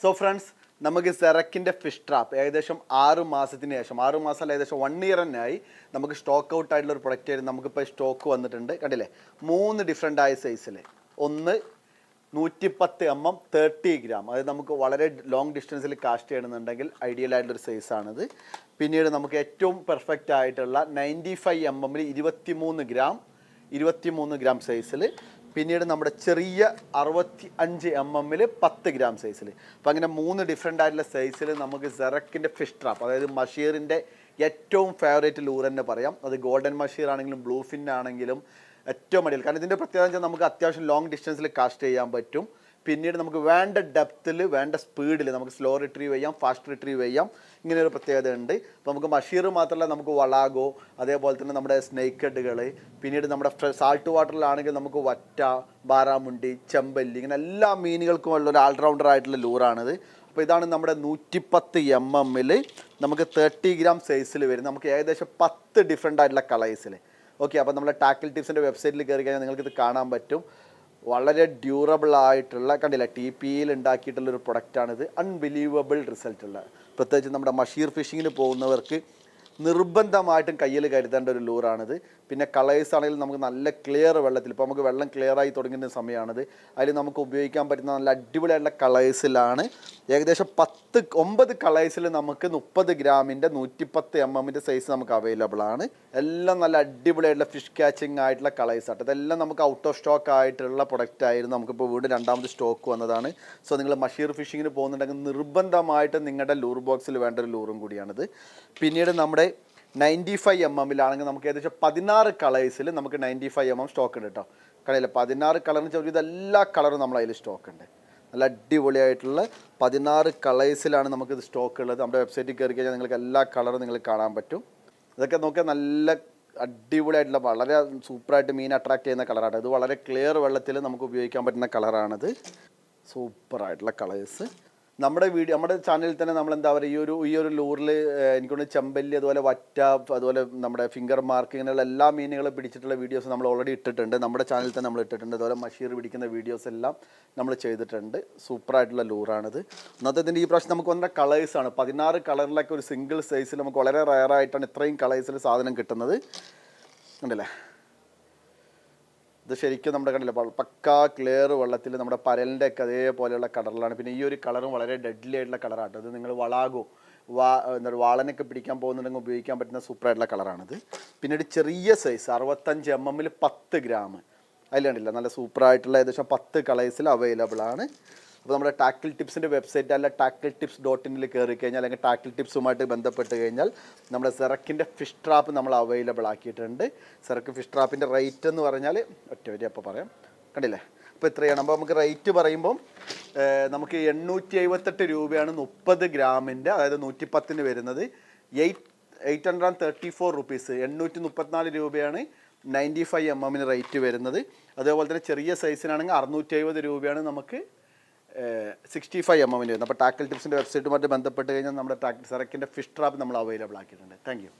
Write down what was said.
So friends, നമുക്ക് സെറക്കിൻ്റെ fish trap ഏകദേശം 6 മാസത്തിന് ശേഷം 6 മാസം ഏകദേശം 1 ഇയർ തന്നെയായി നമുക്ക് സ്റ്റോക്ക് ഔട്ട് ആയിട്ടുള്ള ഒരു പ്രൊഡക്റ്റ് ആയിരുന്നു. നമുക്കിപ്പോൾ സ്റ്റോക്ക് വന്നിട്ടുണ്ട്. കണ്ടില്ലേ, 3 ഡിഫറെൻ്റ് ആയ സൈസിൽ. ഒന്ന് 110 mm 30 gram, അതായത് നമുക്ക് വളരെ ലോങ് ഡിസ്റ്റൻസിൽ കാസ്റ്റ് ചെയ്യണമെന്നുണ്ടെങ്കിൽ ഐഡിയൽ ആയിട്ടുള്ളൊരു സൈസാണിത്. പിന്നീട് നമുക്ക് ഏറ്റവും പെർഫെക്റ്റ് ആയിട്ടുള്ള 95 mm 23 gram സൈസിൽ. പിന്നീട് നമ്മുടെ ചെറിയ 65 mm 10 gram സൈസിൽ. അപ്പോൾ അങ്ങനെ 3 ഡിഫറെൻ്റ് ആയിട്ടുള്ള സൈസിൽ നമുക്ക് സെറക്കിൻ്റെ ഫിഷ് ട്രാപ്പ്, അതായത് മഷീറിൻ്റെ ഏറ്റവും ഫേവറേറ്റ് ലൂർ തന്നെ പറയാം. അത് ഗോൾഡൻ മഷീർ ആണെങ്കിലും ബ്ലൂ ഫിൻ ആണെങ്കിലും ഏറ്റവും അടിയിൽ. കാരണം ഇതിൻ്റെ പ്രത്യേകത വെച്ചാൽ നമുക്ക് അത്യാവശ്യം ലോങ് ഡിസ്റ്റൻസിൽ കാസ്റ്റ് ചെയ്യാൻ പറ്റും. പിന്നീട് നമുക്ക് വേണ്ട ഡെപ്തിൽ വേണ്ട സ്പീഡിൽ നമുക്ക് സ്ലോ റിട്രീവ് ചെയ്യാം, ഫാസ്റ്റ് റിട്രീവ് ചെയ്യാം. ഇങ്ങനെ ഒരു പ്രത്യേകത ഉണ്ട്. അപ്പോൾ നമുക്ക് മഷീർ മാത്രമല്ല, നമുക്ക് വളാഗോ, അതേപോലെ തന്നെ നമ്മുടെ സ്നേക്ക് ഹെഡുകൾ, പിന്നീട് നമ്മുടെ സാൾട്ട് വാട്ടറിലാണെങ്കിൽ നമുക്ക് വറ്റ, ബാറാമുണ്ടി, ചെമ്പല്ലി, ഇങ്ങനെ എല്ലാ മീനുകൾക്കും ഉള്ള ഒരു ഓൾറൗണ്ടർ ആയിട്ടുള്ള ലൂറാണിത്. അപ്പോൾ ഇതാണ് നമ്മുടെ 110 mm നമുക്ക് 30 gram സൈസിൽ വരും. നമുക്ക് ഏകദേശം 10 ഡിഫറെൻ്റ് ആയിട്ടുള്ള കളേഴ്സിൽ. ഓക്കെ, അപ്പോൾ നമ്മുടെ ടാക്കിൾ ടിപ്സിൻ്റെ വെബ്സൈറ്റിൽ കയറി കഴിഞ്ഞാൽ നിങ്ങൾക്കിത് കാണാൻ പറ്റും. വളരെ ഡ്യൂറബിൾ ആയിട്ടുള്ള, കണ്ടില്ല, TPEയിൽ ഉണ്ടാക്കിയിട്ടുള്ളൊരു പ്രൊഡക്റ്റാണിത്. അൺബിലീവബിൾ റിസൾട്ടുള്ള, പ്രത്യേകിച്ച് നമ്മുടെ മഷീർ ഫിഷിങ്ങിന് പോകുന്നവർക്ക് നിർബന്ധമായിട്ടും കയ്യിൽ കരുതേണ്ട ഒരു ലൂറാണിത്. പിന്നെ കളേഴ്സ് ആണെങ്കിലും നമുക്ക് നല്ല ക്ലിയർ വെള്ളത്തിൽ, ഇപ്പോൾ നമുക്ക് വെള്ളം ക്ലിയറായി തുടങ്ങുന്ന സമയമാണിത്. അതിൽ നമുക്ക് ഉപയോഗിക്കാൻ പറ്റുന്ന നല്ല അടിപൊളിയായിട്ടുള്ള കളേഴ്സിലാണ്. ഏകദേശം 9 കളേഴ്സിൽ നമുക്ക് 30 ഗ്രാമിൻ്റെ 110 mm സൈസ് നമുക്ക് അവൈലബിൾ ആണ്. എല്ലാം നല്ല അടിപൊളിയായിട്ടുള്ള ഫിഷ് ക്യാച്ചിങ് ആയിട്ടുള്ള കളേഴ്സ് ആയിട്ട്. ഇതെല്ലാം നമുക്ക് ഔട്ട് ഓഫ് സ്റ്റോക്ക് ആയിട്ടുള്ള പ്രൊഡക്റ്റ് ആയിരുന്നു. നമുക്കിപ്പോൾ വീണ്ടും രണ്ടാമത് സ്റ്റോക്ക് വന്നതാണ്. സോ നിങ്ങൾ മഷീർ ഫിഷിങ്ങിന് പോകുന്നുണ്ടെങ്കിൽ നിർബന്ധമായിട്ടും നിങ്ങളുടെ ലൂർ ബോക്സിൽ വേണ്ട ഒരു ലൂറും കൂടിയാണിത്. പിന്നീട് നമ്മുടെ 95 mm നമുക്ക് ഏകദേശം 16 കളേഴ്സിൽ നമുക്ക് 95 mm സ്റ്റോക്ക് ഉണ്ട് കേട്ടോ. കടയില്ല, 16 കളറിന് ചോദിച്ചത് എല്ലാ കളറും നമ്മൾ അതിൽ സ്റ്റോക്ക് ഉണ്ട്. നല്ല അടിപൊളിയായിട്ടുള്ള 16 കളേഴ്സിലാണ് നമുക്കിത് സ്റ്റോക്ക് ഉള്ളത്. നമ്മുടെ വെബ്സൈറ്റിൽ കയറി കഴിഞ്ഞാൽ നിങ്ങൾക്ക് എല്ലാ കളറും നിങ്ങൾക്ക് കാണാൻ പറ്റും. ഇതൊക്കെ നോക്കിയാൽ നല്ല അടിപൊളിയായിട്ടുള്ള, വളരെ സൂപ്പറായിട്ട് മീൻ അട്രാക്ട് ചെയ്യുന്ന കളറാണ്. ഇത് വളരെ ക്ലിയർ വെള്ളത്തിൽ നമുക്ക് ഉപയോഗിക്കാൻ പറ്റുന്ന കളറാണിത്. സൂപ്പറായിട്ടുള്ള കളേഴ്സ്. നമ്മുടെ ചാനലിൽ തന്നെ നമ്മൾ എന്താ പറയുക, ഈ ഒരു ലൂറിൽ എനിക്കൊണ്ട് ചെമ്പല്ലി, അതുപോലെ വറ്റ, അതുപോലെ നമ്മുടെ ഫിംഗർ മാർക്ക്, ഇങ്ങനെയുള്ള എല്ലാ മീനുകളും പിടിച്ചിട്ടുള്ള വീഡിയോസ് നമ്മൾ ഓൾറെഡി ഇട്ടിട്ടുണ്ട്. നമ്മുടെ ചാനലിൽ തന്നെ നമ്മൾ ഇട്ടിട്ടുണ്ട്. അതുപോലെ മഷീർ പിടിക്കുന്ന വീഡിയോസ് എല്ലാം നമ്മൾ ചെയ്തിട്ടുണ്ട്. സൂപ്പറായിട്ടുള്ള ലൂറാണിത്. ഇന്നത്തെ ഇതിൻ്റെ ഈ പ്രാവശ്യം നമുക്ക് വന്ന കളേഴ്സാണ് 16 കളറിലൊക്കെ ഒരു സിംഗിൾ സൈസിൽ നമുക്ക് വളരെ റയറായിട്ടാണ് ഇത്രയും കളേഴ്സിൽ സാധനം കിട്ടുന്നത്. ഉണ്ടല്ലേ, ഇത് ശരിക്കും നമ്മുടെ കണ്ടില്ല, പക്കാ ക്ലിയർ വെള്ളത്തിൽ നമ്മുടെ പരലിൻ്റെ ഒക്കെ അതേപോലെയുള്ള കളറിലാണ്. പിന്നെ ഈ ഒരു കളറും വളരെ ഡെഡ്ലി ആയിട്ടുള്ള കളറാണ്. ഇത് നിങ്ങൾ വളാകോ, വാളനൊക്കെ പിടിക്കാൻ പോകുന്നുണ്ടെങ്കിൽ ഉപയോഗിക്കാൻ പറ്റുന്ന സൂപ്പറായിട്ടുള്ള കളറാണിത്. പിന്നീട് ചെറിയ സൈസ് 65 mm 10 gram, അതിൽ കണ്ടില്ല, നല്ല സൂപ്പറായിട്ടുള്ള ഏകദേശം 10 കളേഴ്സിൽ അവൈലബിൾ ആണ്. അപ്പോൾ നമ്മുടെ ടാക്കിൾ ടിപ്സിൻ്റെ വെബ്സൈറ്റ് അല്ല tackletipsIN കയറി കഴിഞ്ഞാൽ, അല്ലെങ്കിൽ ടാക്കിൾ ടിപ്സുമായിട്ട് ബന്ധപ്പെട്ട് കഴിഞ്ഞാൽ നമ്മുടെ സെറക്കിൻ്റെ ഫിഷ് ട്രാപ്പ് നമ്മൾ അവൈലബിൾ ആക്കിയിട്ടുണ്ട്. സെറക്ക് ഫിഷ് ട്രാപ്പിൻ്റെ റേറ്റ് എന്ന് പറഞ്ഞാൽ ഒറ്റ വരി അപ്പോൾ പറയാം. കണ്ടില്ലേ, അപ്പോൾ ഇത്രയാണ്. അപ്പോൾ നമുക്ക് റേറ്റ് പറയുമ്പം നമുക്ക് 878 രൂപയാണ് 30 ഗ്രാമിൻ്റെ, അതായത് 110 വരുന്നത്. 834 rupees, 834 രൂപയാണ് 95 mm റേറ്റ് വരുന്നത്. അതേപോലെ തന്നെ ചെറിയ സൈസിനാണെങ്കിൽ 670 രൂപയാണ് നമുക്ക് 65 mm വരുന്നത്. അപ്പോൾ ടാക്കിൾ ടിപ്സിൻ്റെ വെബ്സൈറ്റുമായിട്ട് ബന്ധപ്പെട്ട് കഴിഞ്ഞാൽ നമ്മുടെ സെറക്കിൻ്റെ ഫിഷ് ട്രാപ്പ് നമ്മൾ അവൈലബിൾ ആക്കിയിട്ടുണ്ട്. Thank you.